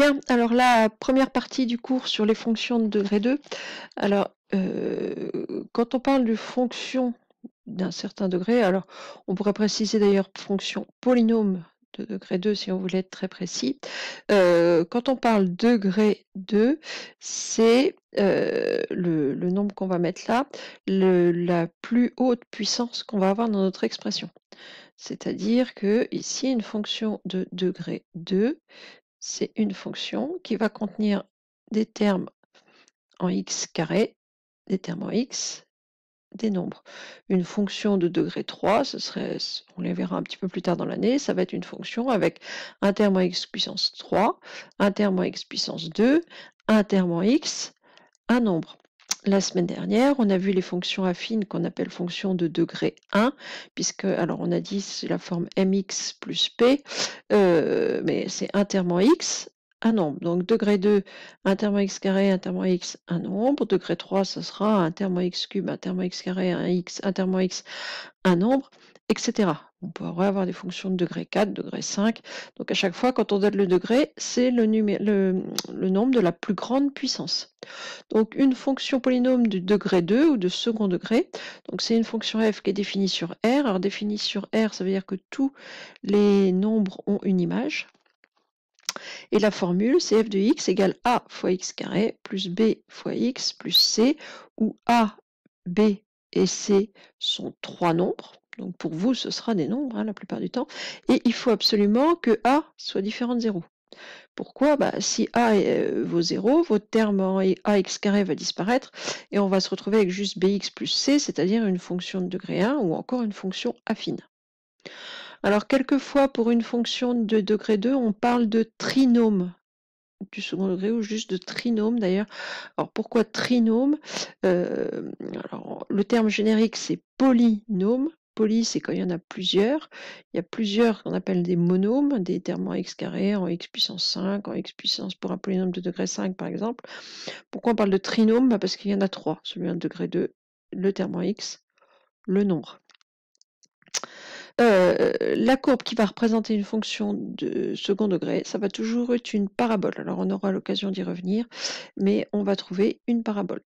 Bien, alors la première partie du cours sur les fonctions de degré 2. Alors, quand on parle de fonctions d'un certain degré, alors on pourrait préciser d'ailleurs fonction polynôme de degré 2 si on voulait être très précis. Quand on parle degré 2, c'est le nombre qu'on va mettre là, la plus haute puissance qu'on va avoir dans notre expression. C'est-à-dire que ici, une fonction de degré 2, c'est une fonction qui va contenir des termes en x carré, des termes en x, des nombres. Une fonction de degré 3, on les verra un petit peu plus tard dans l'année, ça va être une fonction avec un terme en x puissance 3, un terme en x puissance 2, un terme en x, un nombre. La semaine dernière, on a vu les fonctions affines qu'on appelle fonctions de degré 1, puisque, alors on a dit c'est la forme mx plus p, mais c'est un terme en x, un nombre. Donc degré 2, un terme en x carré, un terme en x, un nombre. Degré 3, ce sera un terme en x cube, un terme en x carré, un x, un terme en x, un nombre, etc. On pourrait avoir des fonctions de degré 4, degré 5. Donc à chaque fois, quand on donne le degré, c'est le nombre de la plus grande puissance. Donc une fonction polynôme du degré 2 ou de second degré, donc c'est une fonction f qui est définie sur R. Alors définie sur R, ça veut dire que tous les nombres ont une image. Et la formule, c'est f de x égale a fois x carré plus b fois x plus c, où a, b et c sont trois nombres. Donc pour vous, ce sera des nombres la plupart du temps. Et il faut absolument que a soit différent de 0. Pourquoi? Si a vaut 0, votre terme en ax carré va disparaître et on va se retrouver avec juste bx plus c, c'est-à-dire une fonction de degré 1 ou encore une fonction affine. Alors quelquefois pour une fonction de degré 2, on parle de trinôme du second degré ou juste de trinôme d'ailleurs. Alors pourquoi trinôme? Alors, le terme générique c'est polynôme. Poly, c'est quand il y en a plusieurs. Il y a plusieurs qu'on appelle des monômes, des termes en x carré, en x puissance 5, en x puissance pour un polynôme de degré 5 par exemple. Pourquoi on parle de trinôme? Parce qu'il y en a trois. Celui de degré 2, le terme en x, le nombre. La courbe qui va représenter une fonction de second degré, ça va toujours être une parabole. Alors on aura l'occasion d'y revenir, mais on va trouver une parabole.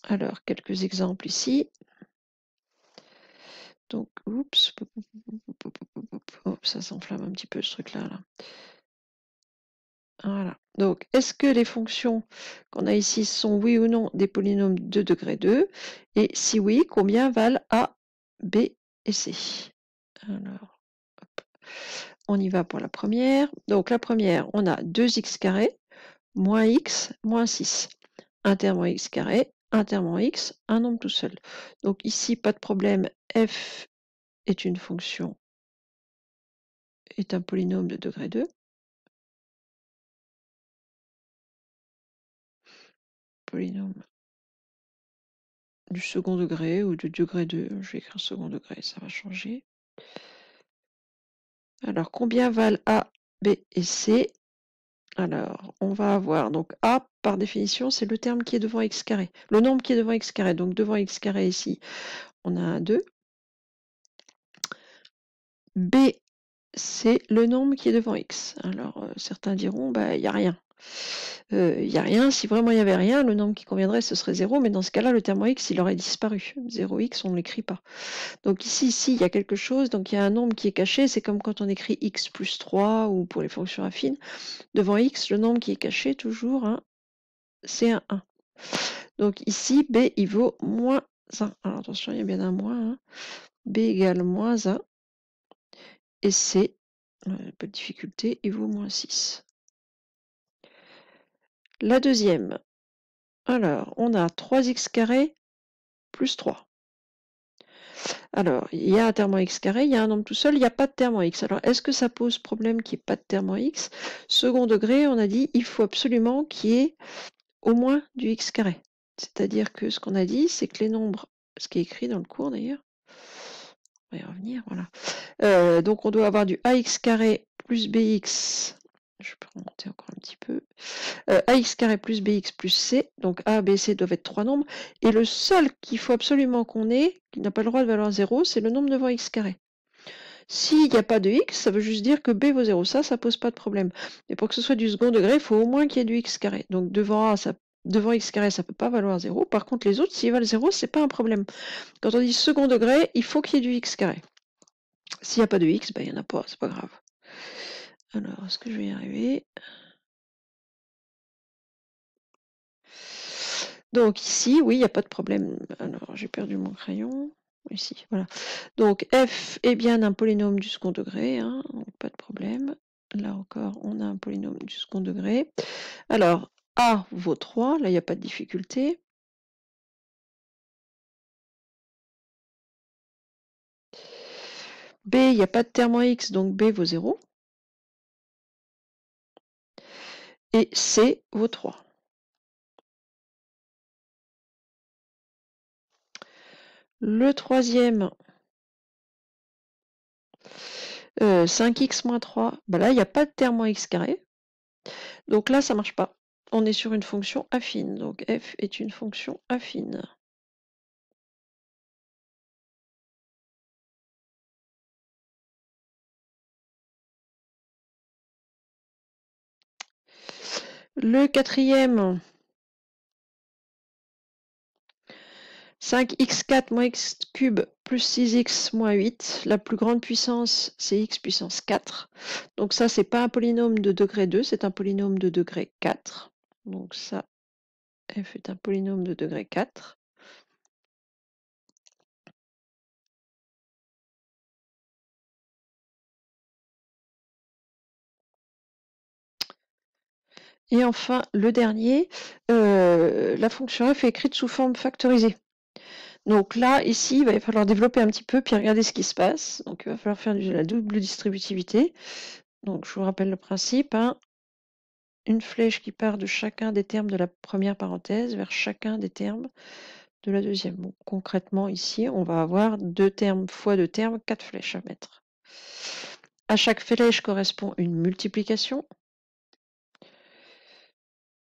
Alors, quelques exemples ici. Donc, oups, ça s'enflamme un petit peu ce truc-là. Là. Voilà. Donc, est-ce que les fonctions qu'on a ici sont oui ou non des polynômes de degré 2? Et si oui, combien valent A, B et C? Alors, hop. On y va pour la première. Donc, la première, on a 2x carré moins x moins 6. Un terme en x carré, un terme en x, un nombre tout seul. Donc ici, pas de problème, f est une fonction, est un polynôme de degré 2. Polynôme du second degré ou du degré 2. Je vais écrire second degré, ça va changer. Alors, combien valent A, B et C? Alors, on va avoir, donc A, par définition, c'est le terme qui est devant x carré. Le nombre qui est devant x carré. Donc, devant x carré ici, on a un 2. B, c'est le nombre qui est devant x. Alors, certains diront, il n'y a rien. Il n'y a rien. Si vraiment il n'y avait rien, le nombre qui conviendrait, ce serait 0. Mais dans ce cas-là, le terme en x, il aurait disparu. 0x, on ne l'écrit pas. Donc ici, il y a quelque chose. Donc il y a un nombre qui est caché. C'est comme quand on écrit x plus 3 ou pour les fonctions affines. Devant x, le nombre qui est caché, toujours, c'est un 1. Donc ici, b, il vaut moins 1. Alors attention, il y a bien un moins. B égale moins 1. Et c, pas de difficulté, il vaut moins 6. La deuxième, alors, on a 3x carré plus 3. Alors, il y a un terme en x carré, il y a un nombre tout seul, il n'y a pas de terme en x. Alors, est-ce que ça pose problème qu'il n'y ait pas de terme en x? Second degré, on a dit, il faut absolument qu'il y ait au moins du x carré. C'est-à-dire que ce qu'on a dit, c'est que les nombres, ce qui est écrit dans le cours d'ailleurs, on va y revenir, voilà. Donc, on doit avoir du ax carré plus bx. Je peux remonter encore un petit peu. Ax carré plus bx plus c, donc a, b, c doivent être trois nombres, et le seul qu'il faut absolument qu'on ait, qui n'a pas le droit de valoir 0, c'est le nombre devant x carré. S'il n'y a pas de x, ça veut juste dire que b vaut 0. Ça pose pas de problème. Mais pour que ce soit du second degré, il faut au moins qu'il y ait du x carré. Donc devant a, devant x carré, ça peut pas valoir 0. Par contre, les autres, s'ils valent 0, c'est pas un problème. Quand on dit second degré, il faut qu'il y ait du x carré. S'il n'y a pas de x, ben, il n'y en a pas, c'est pas grave. Alors, est-ce que je vais y arriver? Donc ici, oui, il n'y a pas de problème. Alors, j'ai perdu mon crayon. Ici, voilà. Donc f est bien un polynôme du second degré, hein, donc pas de problème. Là encore, on a un polynôme du second degré. Alors, a vaut 3, là, il n'y a pas de difficulté. B, il n'y a pas de terme en x, donc b vaut 0. Et c vaut 3. Le troisième, 5x moins 3, ben là, il n'y a pas de terme en x carré. Donc là, ça ne marche pas. On est sur une fonction affine. Donc f est une fonction affine. Le quatrième, 5x4 moins x cube plus 6x moins 8. La plus grande puissance, c'est x puissance 4. Donc ça, c'est pas un polynôme de degré 2, c'est un polynôme de degré 4. Donc ça, f est un polynôme de degré 4. Et enfin, le dernier, la fonction f est écrite sous forme factorisée. Donc là, ici, il va falloir développer un petit peu, puis regarder ce qui se passe. Donc il va falloir faire de la double distributivité. Donc je vous rappelle le principe, hein. Une flèche qui part de chacun des termes de la première parenthèse vers chacun des termes de la deuxième. Bon, concrètement, ici, on va avoir 2 termes fois 2 termes, 4 flèches à mettre. À chaque flèche correspond une multiplication.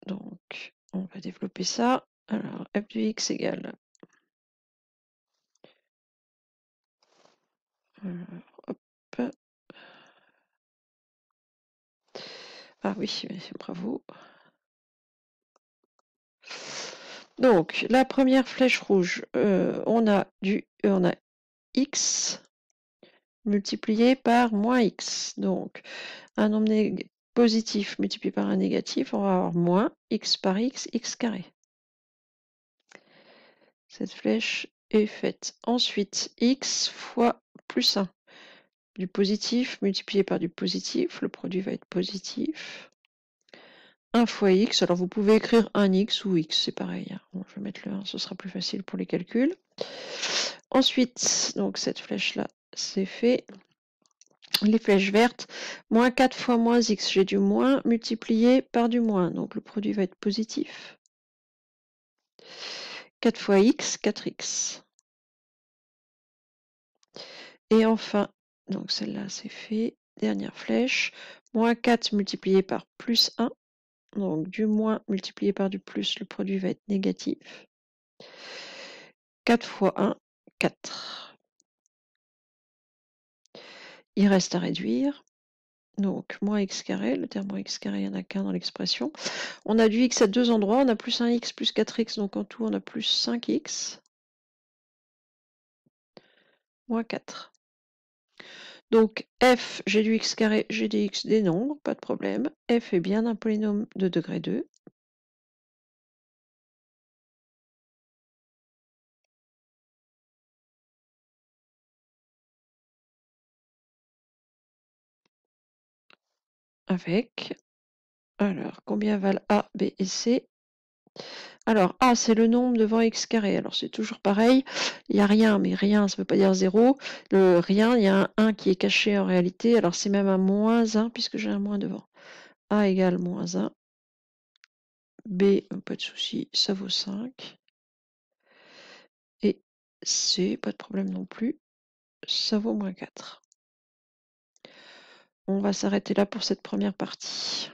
Donc, on va développer ça. Alors, f de x égale... hop. Ah oui, bravo. Donc, la première flèche rouge, on a x multiplié par moins x. Donc, un nombre positif multiplié par un négatif, on va avoir moins x par x, x carré. Cette flèche est faite. Ensuite, x fois plus 1. Du positif multiplié par du positif, le produit va être positif. 1 fois x, alors vous pouvez écrire 1x ou x, c'est pareil. Hein. Bon, je vais mettre le 1, ce sera plus facile pour les calculs. Ensuite, donc cette flèche-là, c'est fait. Les flèches vertes, moins 4 fois moins x, j'ai du moins multiplié par du moins, donc le produit va être positif. 4 fois x, 4x. Et enfin, donc celle-là c'est fait, dernière flèche, moins 4 multiplié par plus 1, donc du moins multiplié par du plus, le produit va être négatif. 4 fois 1, 4. Il reste à réduire. Donc, moins x carré, le terme moins x carré, il n'y en a qu'un dans l'expression. On a du x à 2 endroits, on a plus 1x plus 4x, donc en tout on a plus 5x. Moins 4. Donc, f, j'ai du x carré, j'ai des x, des nombres, pas de problème. F est bien un polynôme de degré 2. Avec, alors, combien valent A, B et C? Alors, A, c'est le nombre devant x carré. Alors, c'est toujours pareil. Il n'y a rien, mais rien, ça ne veut pas dire 0. Le rien, il y a un 1 qui est caché en réalité. Alors, c'est même un moins 1 puisque j'ai un moins devant. A égale moins 1. B, pas de souci, ça vaut 5. Et C, pas de problème non plus, ça vaut moins 4. On va s'arrêter là pour cette première partie.